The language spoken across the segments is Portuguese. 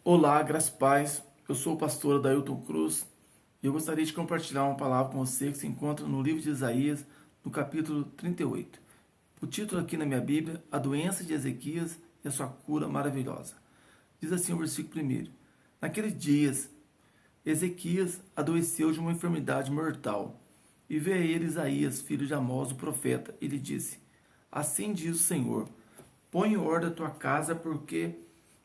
Olá, graças e paz. Eu sou o pastor Adailton Cruz e eu gostaria de compartilhar uma palavra com você que se encontra no livro de Isaías, no capítulo 38. O título aqui na minha Bíblia, A Doença de Ezequias e a Sua Cura Maravilhosa. Diz assim o versículo 1. Naqueles dias, Ezequias adoeceu de uma enfermidade mortal. E veio a ele Isaías, filho de Amós, o profeta, e lhe disse: Assim diz o Senhor, põe em ordem a tua casa, porque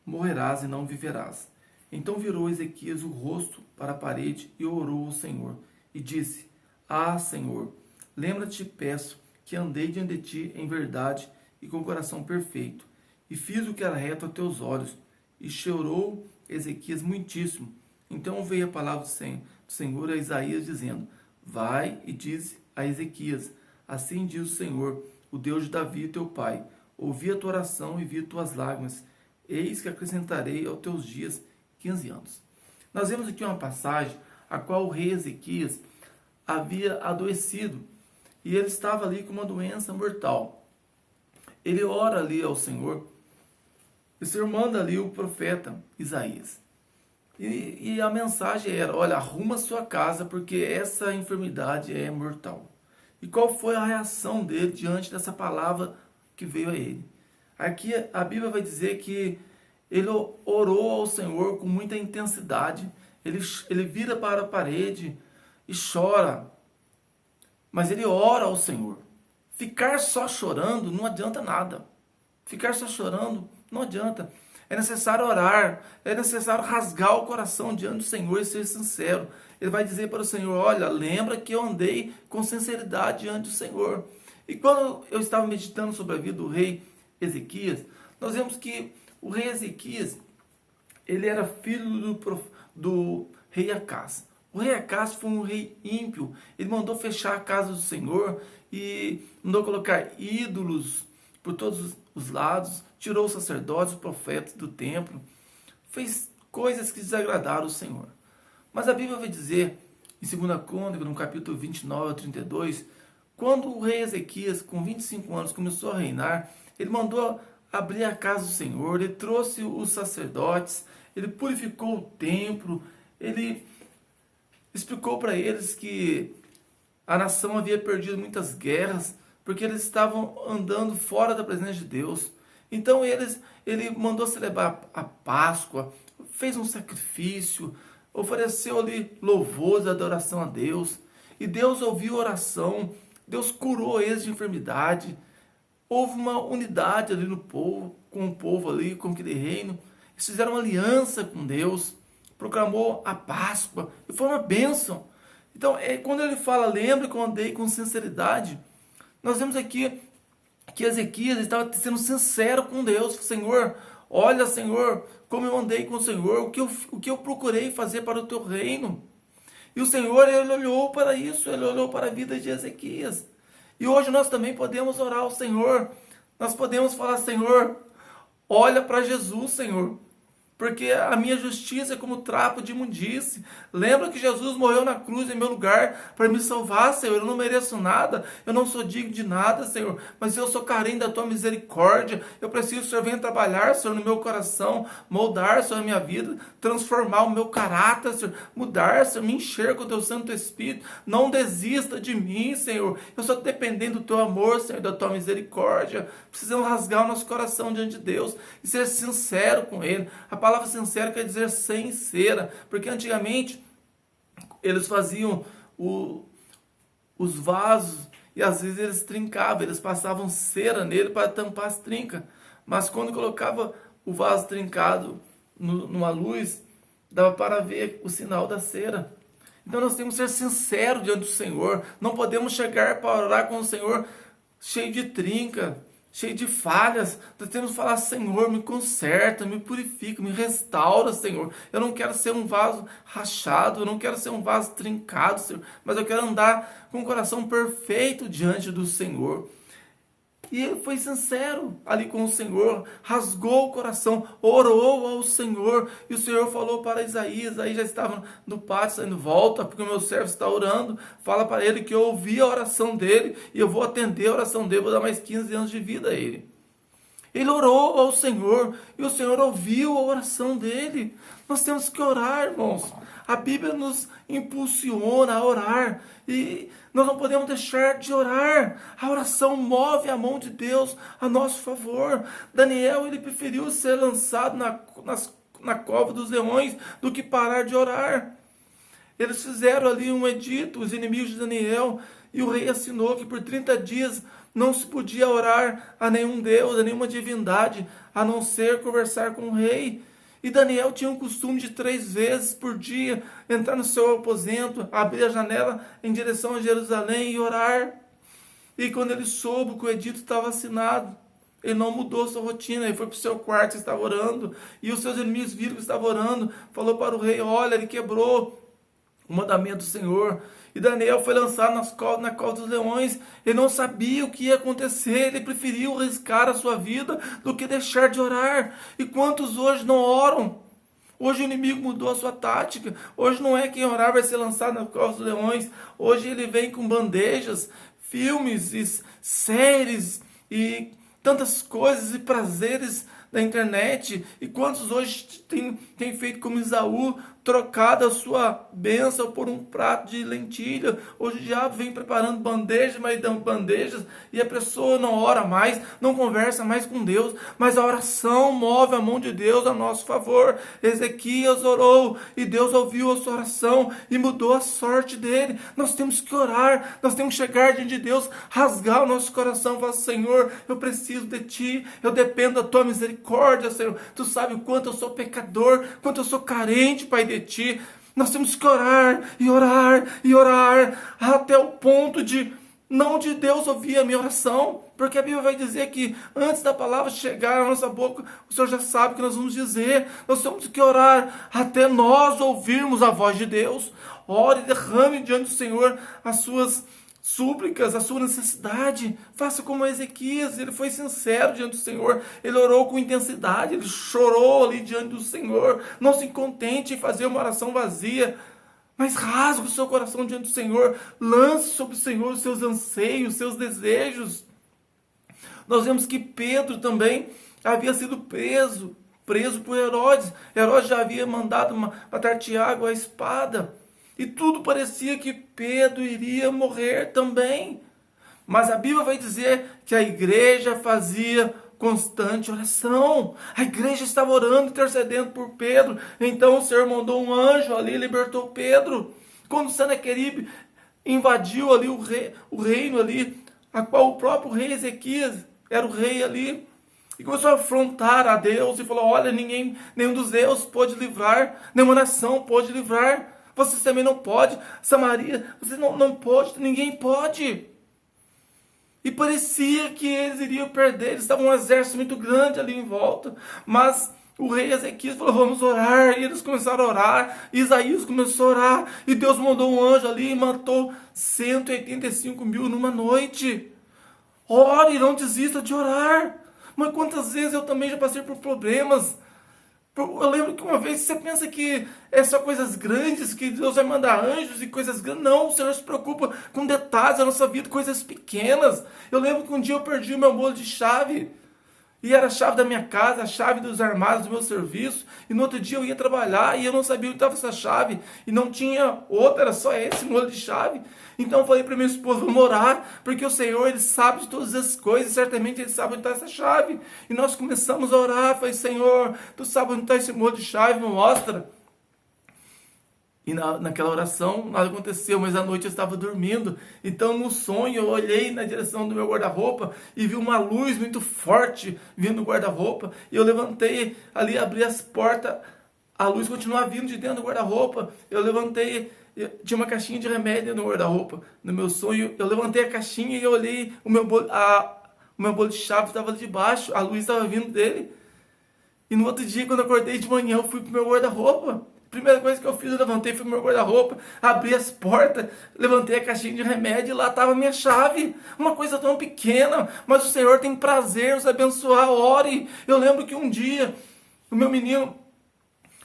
morrerás e não viverás. Então virou Ezequias o rosto para a parede e orou ao Senhor, e disse: Ah, Senhor, lembra-te, peço, que andei diante de ti em verdade e com coração perfeito, e fiz o que era reto a teus olhos. E chorou Ezequias muitíssimo. Então veio a palavra do Senhor a Isaías, dizendo: Vai e diz a Ezequias: Assim diz o Senhor, o Deus de Davi, teu pai: Ouvi a tua oração e vi tuas lágrimas. Eis que acrescentarei aos teus dias 15 anos. Nós vemos aqui uma passagem a qual o rei Ezequias havia adoecido e ele estava ali com uma doença mortal. Ele ora ali ao Senhor, e o Senhor manda ali o profeta Isaías. E a mensagem era: olha, arruma sua casa porque essa enfermidade é mortal. E qual foi a reação dele diante dessa palavra que veio a ele? Aqui a Bíblia vai dizer que ele orou ao Senhor com muita intensidade. Ele vira para a parede e chora. Mas ele ora ao Senhor. Ficar só chorando não adianta nada. Ficar só chorando não adianta. É necessário orar. É necessário rasgar o coração diante do Senhor e ser sincero. Ele vai dizer para o Senhor: olha, lembra que eu andei com sinceridade diante do Senhor. E quando eu estava meditando sobre a vida do rei Ezequias, nós vemos que o rei Ezequias, ele era filho do rei Acás. O rei Acás foi um rei ímpio. Ele mandou fechar a casa do Senhor e mandou colocar ídolos por todos os lados, tirou os sacerdotes, os profetas do templo, fez coisas que desagradaram o Senhor. Mas a Bíblia vai dizer, em 2 Crônicas, no capítulo 29 a 32, quando o rei Ezequias, com 25 anos, começou a reinar, ele mandou abrir a casa do Senhor, ele trouxe os sacerdotes, ele purificou o templo, ele explicou para eles que a nação havia perdido muitas guerras, porque eles estavam andando fora da presença de Deus. Então ele mandou celebrar a Páscoa, fez um sacrifício, ofereceu ali louvores, adoração a Deus, e Deus ouviu a oração, Deus curou eles de enfermidade. Houve uma unidade ali no povo, com o povo ali, com aquele reino. Eles fizeram uma aliança com Deus, proclamou a Páscoa, e foi uma bênção. Então, quando ele fala, lembra que eu andei com sinceridade, nós vemos aqui que Ezequias estava sendo sincero com Deus. Senhor, olha, Senhor, como eu andei com o Senhor, o que eu procurei fazer para o teu reino. E o Senhor, ele olhou para isso, ele olhou para a vida de Ezequias. E hoje nós também podemos orar ao Senhor. Nós podemos falar: Senhor, olha para Jesus, Senhor. Porque a minha justiça é como trapo de imundície. Lembra que Jesus morreu na cruz em meu lugar para me salvar, Senhor. Eu não mereço nada, eu não sou digno de nada, Senhor. Mas eu sou carente da tua misericórdia. Eu preciso que o Senhor venha trabalhar, Senhor, no meu coração, moldar, Senhor, a minha vida, transformar o meu caráter, Senhor, mudar, Senhor, me encher com o teu Santo Espírito. Não desista de mim, Senhor. Eu sou dependendo do teu amor, Senhor, da tua misericórdia. Precisamos rasgar o nosso coração diante de Deus e ser sincero com Ele. A palavra sincero quer dizer sem cera, porque antigamente eles faziam os vasos e às vezes eles trincavam, eles passavam cera nele para tampar as trincas, mas quando colocava o vaso trincado numa luz, dava para ver o sinal da cera. Então nós temos que ser sinceros diante do Senhor. Não podemos chegar para orar com o Senhor cheio de trinca, cheio de falhas. Nós temos que falar: Senhor, me conserta, me purifica, me restaura, Senhor. Eu não quero ser um vaso rachado, eu não quero ser um vaso trincado, Senhor, mas eu quero andar com o coração perfeito diante do Senhor. E ele foi sincero ali com o Senhor, rasgou o coração, orou ao Senhor. E o Senhor falou para Isaías, aí já estava no pátio saindo: volta, porque o meu servo está orando. Fala para ele que eu ouvi a oração dele e eu vou atender a oração dele, vou dar mais 15 anos de vida a ele. Ele orou ao Senhor e o Senhor ouviu a oração dele. Nós temos que orar, irmãos. A Bíblia nos impulsiona a orar e nós não podemos deixar de orar. A oração move a mão de Deus a nosso favor. Daniel, ele preferiu ser lançado na cova dos leões do que parar de orar. Eles fizeram ali um edito, os inimigos de Daniel, e o rei assinou que por 30 dias não se podia orar a nenhum deus, a nenhuma divindade, a não ser conversar com o rei. E Daniel tinha um costume de 3 vezes por dia entrar no seu aposento, abrir a janela em direção a Jerusalém e orar. E quando ele soube que o edito estava assinado, ele não mudou sua rotina, ele foi para o seu quarto e estava orando. E os seus inimigos viram que estava orando, falou para o rei, olha, ele quebrou o mandamento do Senhor. E Daniel foi lançado na cova dos leões. Ele não sabia o que ia acontecer. Ele preferiu arriscar a sua vida do que deixar de orar. E quantos hoje não oram? Hoje o inimigo mudou a sua tática. Hoje não é quem orar vai ser lançado na cova dos leões. Hoje ele vem com bandejas, filmes e séries e tantas coisas e prazeres da internet. E quantos hoje têm feito como Esaú, trocado a sua bênção por um prato de lentilha? Hoje o diabo vem preparando bandejas, mas dão bandejas, e a pessoa não ora mais, não conversa mais com Deus, mas a oração move a mão de Deus a nosso favor. Ezequias orou, e Deus ouviu a sua oração, e mudou a sorte dele. Nós temos que orar, nós temos que chegar diante de Deus, rasgar o nosso coração, falar, Senhor, eu preciso de Ti, eu dependo da Tua misericórdia, Senhor. Tu sabe o quanto eu sou pecador, quanto eu sou carente, Pai, de Ti. Nós temos que orar e orar e orar até o ponto de não de Deus ouvir a minha oração, porque a Bíblia vai dizer que antes da palavra chegar à nossa boca, o Senhor já sabe o que nós vamos dizer. Nós temos que orar até nós ouvirmos a voz de Deus. Ore, derrame diante do Senhor as suas súplicas, a sua necessidade. Faça como Ezequias, ele foi sincero diante do Senhor, ele orou com intensidade, ele chorou ali diante do Senhor. Não se contente em fazer uma oração vazia, mas rasgue o seu coração diante do Senhor, lance sobre o Senhor os seus anseios, os seus desejos. Nós vemos que Pedro também havia sido preso por Herodes. Herodes já havia mandado matar Tiago à espada. E tudo parecia que Pedro iria morrer também. Mas a Bíblia vai dizer que a igreja fazia constante oração. A igreja estava orando, intercedendo por Pedro. Então o Senhor mandou um anjo ali e libertou Pedro. Quando Senaqueribe invadiu ali o reino ali, a qual o próprio rei Ezequias era o rei ali, e começou a afrontar a Deus e falou, olha, nenhum dos deuses pôde livrar, nenhuma nação pôde livrar. Vocês também não podem. Samaria, vocês não pode, ninguém pode. E parecia que eles iriam perder. Eles estavam um exército muito grande ali em volta. Mas o rei Ezequias falou, vamos orar. E eles começaram a orar. E Isaías começou a orar. E Deus mandou um anjo ali e matou 185 mil numa noite. Ore, não desista de orar. Mas quantas vezes eu também já passei por problemas. Eu lembro que uma vez você pensa que é só coisas grandes, que Deus vai mandar anjos e coisas grandes. Não, o Senhor se preocupa com detalhes da nossa vida, coisas pequenas. Eu lembro que um dia eu perdi o meu bolo de chave. E era a chave da minha casa, a chave dos armários do meu serviço. E no outro dia eu ia trabalhar e eu não sabia onde estava essa chave. E não tinha outra, era só esse molho de chave. Então eu falei para minha esposa, vamos orar, porque o Senhor, Ele sabe de todas as coisas, certamente Ele sabe onde está essa chave. E nós começamos a orar, falei, Senhor, Tu sabe onde está esse molho de chave, me mostra. E naquela oração nada aconteceu, mas à noite eu estava dormindo. Então no sonho eu olhei na direção do meu guarda-roupa e vi uma luz muito forte vindo do guarda-roupa. E eu levantei ali, abri as portas, a luz continuava vindo de dentro do guarda-roupa. Eu levantei, tinha uma caixinha de remédio no guarda-roupa. No meu sonho eu levantei a caixinha e eu olhei, o meu bolo de chave estava ali debaixo, a luz estava vindo dele. E no outro dia, quando eu acordei de manhã, eu fui pro meu guarda-roupa. Primeira coisa que eu fiz, eu levantei, fui pro meu guarda-roupa, abri as portas, levantei a caixinha de remédio e lá estava a minha chave. Uma coisa tão pequena, mas o Senhor tem prazer nos abençoar, ore. Eu lembro que um dia, o meu menino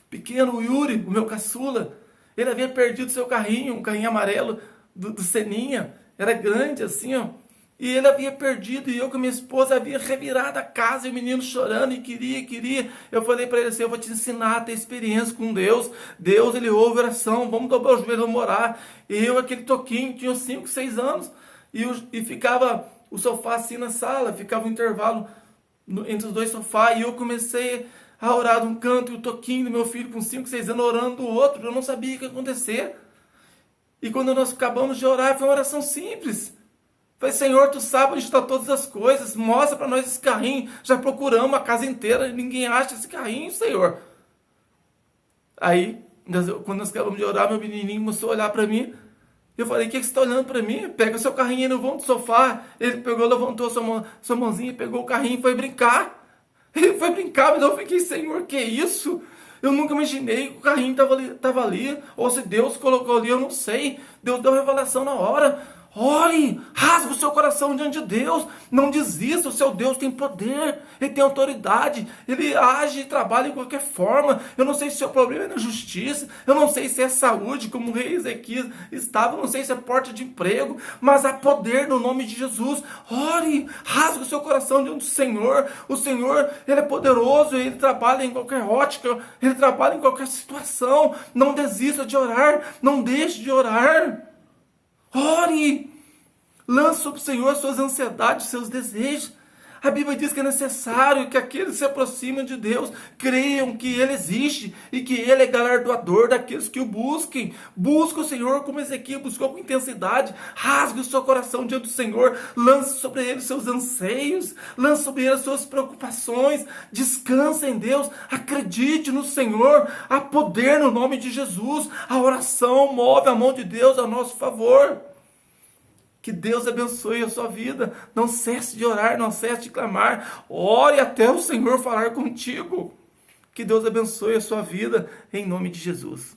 pequeno, o Yuri, o meu caçula, ele havia perdido seu carrinho, um carrinho amarelo do Seninha, era grande assim, ó. E ele havia perdido, e eu com minha esposa havia revirado a casa, e o menino chorando, e queria. Eu falei para ele assim, eu vou te ensinar a ter experiência com Deus. Deus, ele ouve oração, vamos dobrar o joelho, vamos orar. E eu, aquele toquinho, tinha 5, 6 anos, e ficava o sofá assim na sala, ficava um intervalo entre os dois sofás, e eu comecei a orar de um canto, e o toquinho do meu filho com 5, 6 anos orando do outro, eu não sabia o que ia acontecer. E quando nós acabamos de orar, foi uma oração simples. Falei, Senhor, tu sabe onde estão todas as coisas, mostra para nós esse carrinho. Já procuramos a casa inteira, ninguém acha esse carrinho, Senhor. Aí, quando nós acabamos de orar, meu menininho começou a olhar para mim. Eu falei, o que você está olhando para mim? Pega o seu carrinho e não vão do sofá. Ele pegou, levantou sua mãozinha, pegou o carrinho e foi brincar. Ele foi brincar, mas eu fiquei, Senhor, que isso? Eu nunca imaginei que o carrinho estava ali, ou se Deus colocou ali, eu não sei. Deus deu revelação na hora. Ore, rasga o seu coração diante de Deus, não desista, o seu Deus tem poder, Ele tem autoridade, Ele age e trabalha de qualquer forma. Eu não sei se o seu problema é na justiça, eu não sei se é saúde, como o rei Ezequias estava, eu não sei se é porta de emprego, mas há poder no nome de Jesus. Ore, rasga o seu coração diante do Senhor. O Senhor, Ele é poderoso, Ele trabalha em qualquer ótica, Ele trabalha em qualquer situação. Não desista de orar, não deixe de orar. Ore, lance sobre o Senhor suas ansiedades, seus desejos. A Bíblia diz que é necessário que aqueles que se aproximam de Deus creiam que Ele existe e que Ele é galardoador daqueles que o busquem. Busque o Senhor como Ezequias buscou com intensidade. Rasgue o seu coração diante do Senhor. Lance sobre Ele seus anseios. Lance sobre Ele as suas preocupações. Descanse em Deus. Acredite no Senhor. Há poder no nome de Jesus. A oração move a mão de Deus a nosso favor. Que Deus abençoe a sua vida. Não cesse de orar, não cesse de clamar. Ore até o Senhor falar contigo. Que Deus abençoe a sua vida em nome de Jesus.